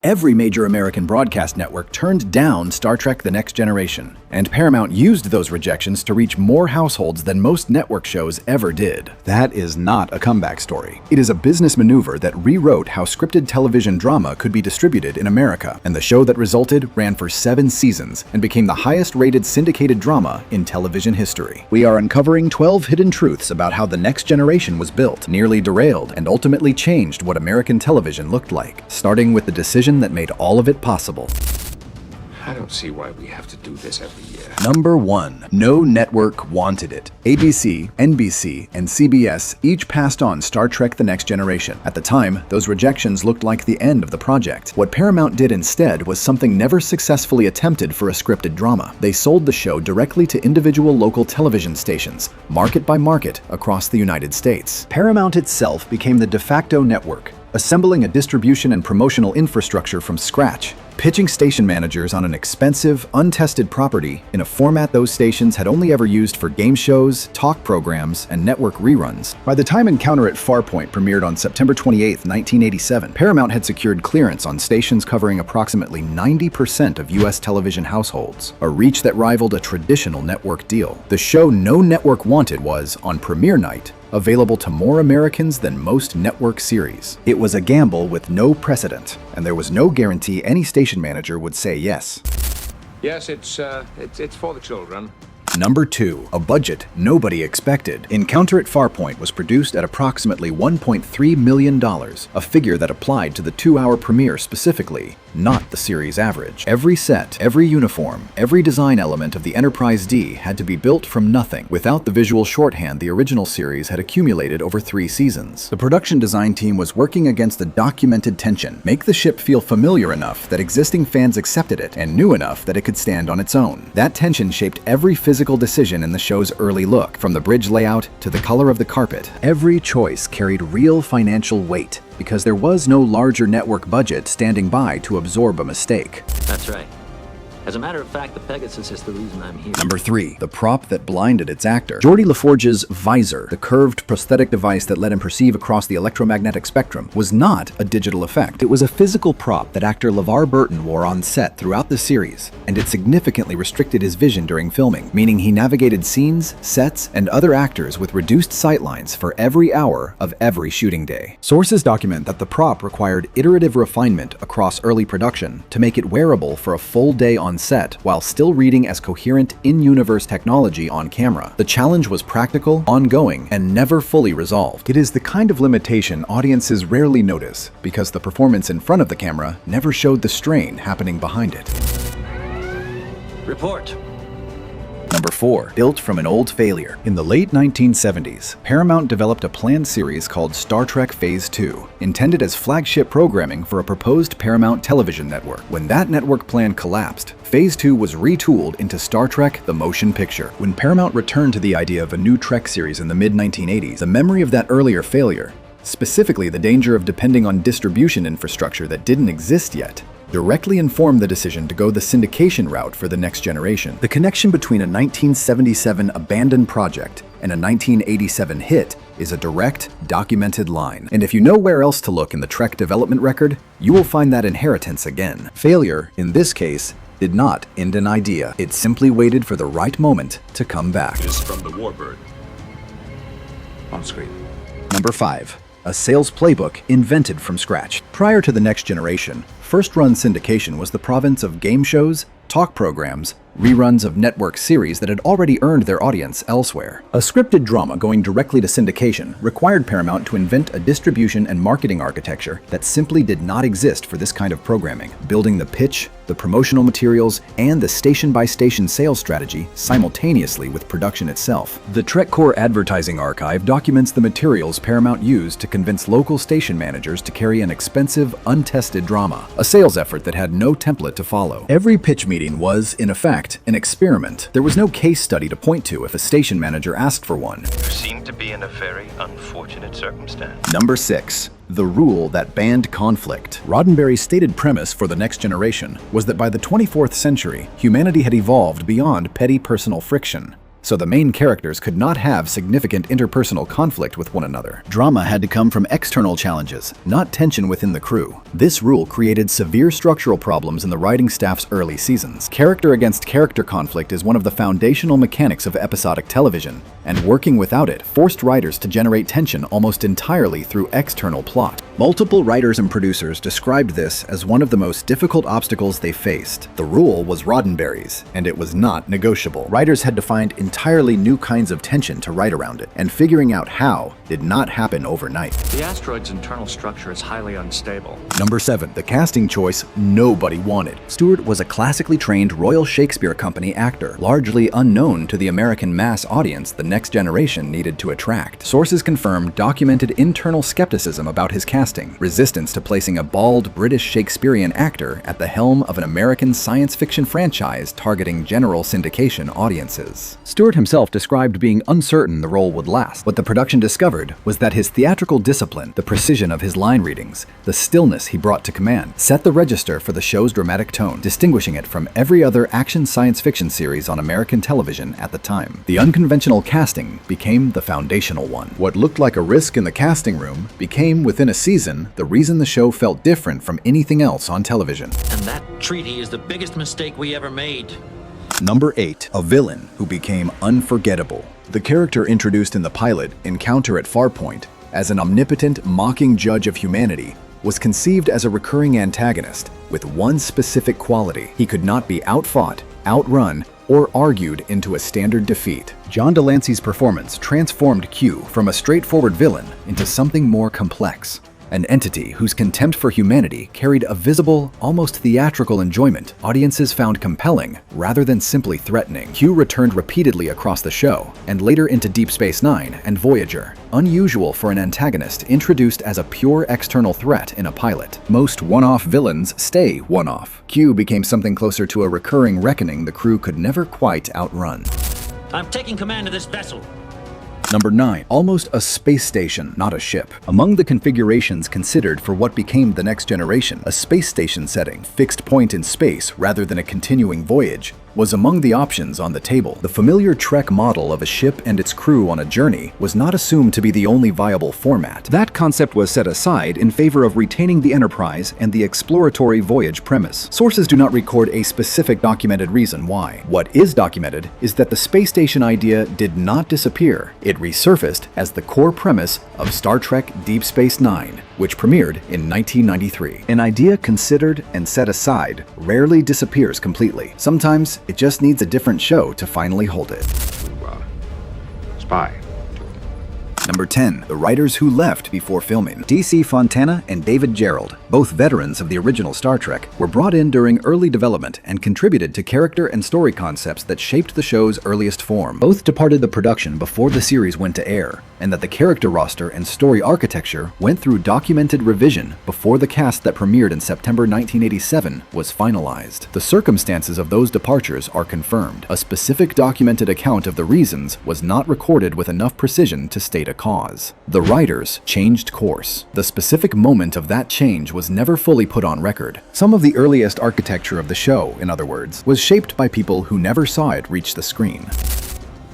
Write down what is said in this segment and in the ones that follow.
Every major American broadcast network turned down Star Trek: The Next Generation, and Paramount used those rejections to reach more households than most network shows ever did. That is not a comeback story. It is a business maneuver that rewrote how scripted television drama could be distributed in America, and the show that resulted ran for 7 seasons and became the highest-rated syndicated drama in television history. We are uncovering 12 hidden truths about how The Next Generation was built, nearly derailed, and ultimately changed what American television looked like, starting with the decision that made all of it possible. I don't see why we have to do this every year. Number 1. No network wanted it. ABC, NBC, and CBS each passed on Star Trek: The Next Generation. At the time, those rejections looked like the end of the project. What Paramount did instead was something never successfully attempted for a scripted drama. They sold the show directly to individual local television stations, market by market, across the United States. Paramount itself became the de facto network, assembling a distribution and promotional infrastructure from scratch, pitching station managers on an expensive, untested property in a format those stations had only ever used for game shows, talk programs, and network reruns. By the time Encounter at Farpoint premiered on September 28, 1987, Paramount had secured clearance on stations covering approximately 90% of U.S. television households, a reach that rivaled a traditional network deal. The show no network wanted was, on premiere night, available to more Americans than most network series. It was a gamble with no precedent, and there was no guarantee any station manager would say yes. Yes, it's for the children. Number 2. A budget nobody expected. Encounter at Farpoint was produced at approximately $1.3 million, a figure that applied to the 2-hour premiere specifically, not the series average. Every set, every uniform, every design element of the Enterprise D had to be built from nothing, without the visual shorthand the original series had accumulated over 3 seasons. The production design team was working against a documented tension: make the ship feel familiar enough that existing fans accepted it, and new enough that it could stand on its own. That tension shaped every physical decision in the show's early look, from the bridge layout to the color of the carpet. Every choice carried real financial weight, because there was no larger network budget standing by to absorb a mistake. That's right. As a matter of fact, the Pegasus is the reason I'm here. Number 3. The prop that blinded its actor. Geordi LaForge's visor, the curved prosthetic device that let him perceive across the electromagnetic spectrum, was not a digital effect. It was a physical prop that actor LeVar Burton wore on set throughout the series, and it significantly restricted his vision during filming, meaning he navigated scenes, sets, and other actors with reduced sightlines for every hour of every shooting day. Sources document that the prop required iterative refinement across early production to make it wearable for a full day on set while still reading as coherent in-universe technology on camera. The challenge was practical, ongoing, and never fully resolved. It is the kind of limitation audiences rarely notice because the performance in front of the camera never showed the strain happening behind it. Report. Number 4. Built from an old failure. In the late 1970s, Paramount developed a planned series called Star Trek Phase 2, intended as flagship programming for a proposed Paramount television network. When that network plan collapsed, Phase 2 was retooled into Star Trek: The Motion Picture. When Paramount returned to the idea of a new Trek series in the mid-1980s, the memory of that earlier failure, specifically the danger of depending on distribution infrastructure that didn't exist yet, directly informed the decision to go the syndication route for The Next Generation. The connection between a 1977 abandoned project and a 1987 hit is a direct, documented line. And if you know where else to look in the Trek development record, you will find that inheritance again. Failure, in this case, did not end an idea. It simply waited for the right moment to come back. It is from the Warbird. On screen. Number 5. A sales playbook invented from scratch. Prior to The Next Generation, first-run syndication was the province of game shows, talk programs, reruns of network series that had already earned their audience elsewhere. A scripted drama going directly to syndication required Paramount to invent a distribution and marketing architecture that simply did not exist for this kind of programming, building the pitch, the promotional materials, and the station-by-station sales strategy simultaneously with production itself. The TrekCore Advertising Archive documents the materials Paramount used to convince local station managers to carry an expensive, untested drama, a sales effort that had no template to follow. Every pitch meeting was, in effect, an experiment. There was no case study to point to if a station manager asked for one. You seem to be in a very unfortunate circumstance. Number 6. The rule that banned conflict. Roddenberry's stated premise for The Next Generation was that by the 24th century, humanity had evolved beyond petty personal friction. so the main characters could not have significant interpersonal conflict with one another. Drama had to come from external challenges, not tension within the crew. This rule created severe structural problems in the writing staff's early seasons. Character against character conflict is one of the foundational mechanics of episodic television, and working without it forced writers to generate tension almost entirely through external plot. Multiple writers and producers described this as one of the most difficult obstacles they faced. The rule was Roddenberry's, and it was not negotiable. Writers had to find entirely new kinds of tension to write around it, and figuring out how did not happen overnight. The asteroid's internal structure is highly unstable. Number 7. The casting choice nobody wanted. Stewart was a classically trained Royal Shakespeare Company actor, largely unknown to the American mass audience the next generation needed to attract. Sources confirmed documented internal skepticism about his casting, resistance to placing a bald British Shakespearean actor at the helm of an American science fiction franchise targeting general syndication audiences. Stewart himself described being uncertain the role would last. What the production discovered was that his theatrical discipline, the precision of his line readings, the stillness he brought to command, set the register for the show's dramatic tone, distinguishing it from every other action science fiction series on American television at the time. The unconventional casting became the foundational one. What looked like a risk in the casting room became, within a season, the reason the show felt different from anything else on television. And that treaty is the biggest mistake we ever made. Number 8. A villain who became unforgettable. The character introduced in the pilot, Encounter at Farpoint, as an omnipotent, mocking judge of humanity, was conceived as a recurring antagonist with one specific quality: he could not be outfought, outrun, or argued into a standard defeat. John Delancey's performance transformed Q from a straightforward villain into something more complex. An entity whose contempt for humanity carried a visible, almost theatrical enjoyment audiences found compelling rather than simply threatening. Q returned repeatedly across the show, and later into Deep Space Nine and Voyager, unusual for an antagonist introduced as a pure external threat in a pilot. Most one-off villains stay one-off. Q became something closer to a recurring reckoning the crew could never quite outrun. I'm taking command of this vessel. Number 9. Almost a space station, not a ship. Among the configurations considered for what became the next generation, a space station setting, fixed point in space rather than a continuing voyage, was among the options on the table. The familiar Trek model of a ship and its crew on a journey was not assumed to be the only viable format. That concept was set aside in favor of retaining the Enterprise and the exploratory voyage premise. Sources do not record a specific documented reason why. What is documented is that the space station idea did not disappear. It resurfaced as the core premise of Star Trek Deep Space Nine, which premiered in 1993. An idea considered and set aside rarely disappears completely. Sometimes it just needs a different show to finally hold it. Spy. Number 10. The writers who left before filming. D.C. Fontana and David Gerrold, both veterans of the original Star Trek, were brought in during early development and contributed to character and story concepts that shaped the show's earliest form. Both departed the production before the series went to air, and that the character roster and story architecture went through documented revision before the cast that premiered in September 1987 was finalized. The circumstances of those departures are confirmed. A specific documented account of the reasons was not recorded with enough precision to state a cause. The writers changed course. The specific moment of that change was never fully put on record. Some of the earliest architecture of the show, in other words, was shaped by people who never saw it reach the screen.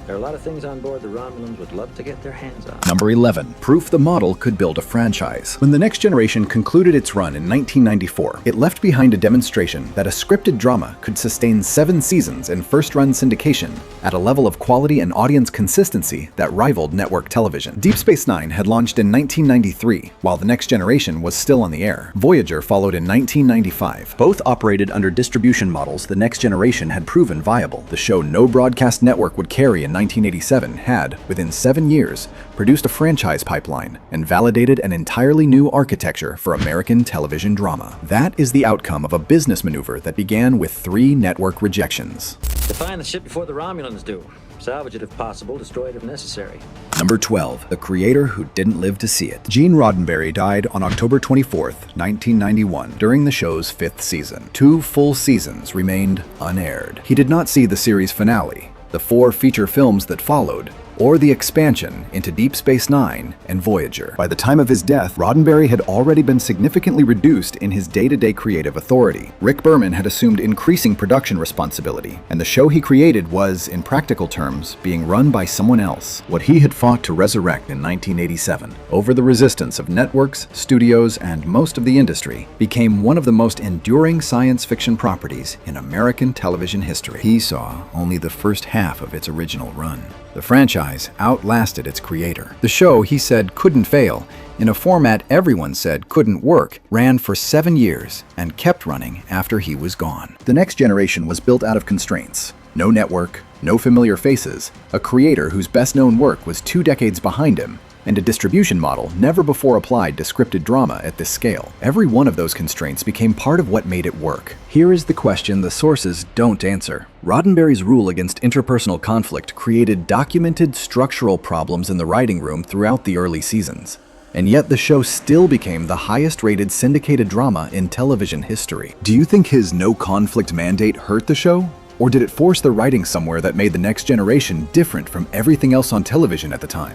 There are a lot of things on board the Romulans would love to get their hands on. Number 11. Proof the model could build a franchise. When The Next Generation concluded its run in 1994, it left behind a demonstration that a scripted drama could sustain 7 seasons in first-run syndication at a level of quality and audience consistency that rivaled network television. Deep Space Nine had launched in 1993, while The Next Generation was still on the air. Voyager followed in 1995. Both operated under distribution models The Next Generation had proven viable. The show no broadcast network would carry in 1987 had, within 7 years, produced a franchise pipeline and validated an entirely new architecture for American television drama. That is the outcome of a business maneuver that began with 3 network rejections. To find the ship before the Romulans do. Salvage it if possible, destroy it if necessary. Number 12. The creator who didn't live to see it. Gene Roddenberry died on October 24th, 1991, during the show's 5th season. 2 full seasons remained unaired. He did not see the series finale, the 4 feature films that followed, or the expansion into Deep Space Nine and Voyager. By the time of his death, Roddenberry had already been significantly reduced in his day-to-day creative authority. Rick Berman had assumed increasing production responsibility, and the show he created was, in practical terms, being run by someone else. What he had fought to resurrect in 1987, over the resistance of networks, studios, and most of the industry, became one of the most enduring science fiction properties in American television history. He saw only the first half of its original run. The franchise outlasted its creator. The show, he said, couldn't fail, in a format everyone said couldn't work, ran for 7 years and kept running after he was gone. The Next Generation was built out of constraints. No network, no familiar faces, a creator whose best-known work was 2 decades behind him, and a distribution model never before applied to scripted drama at this scale. Every one of those constraints became part of what made it work. Here is the question the sources don't answer. Roddenberry's rule against interpersonal conflict created documented structural problems in the writing room throughout the early seasons. And yet the show still became the highest-rated syndicated drama in television history. Do you think his no-conflict mandate hurt the show? Or did it force the writing somewhere that made The Next Generation different from everything else on television at the time?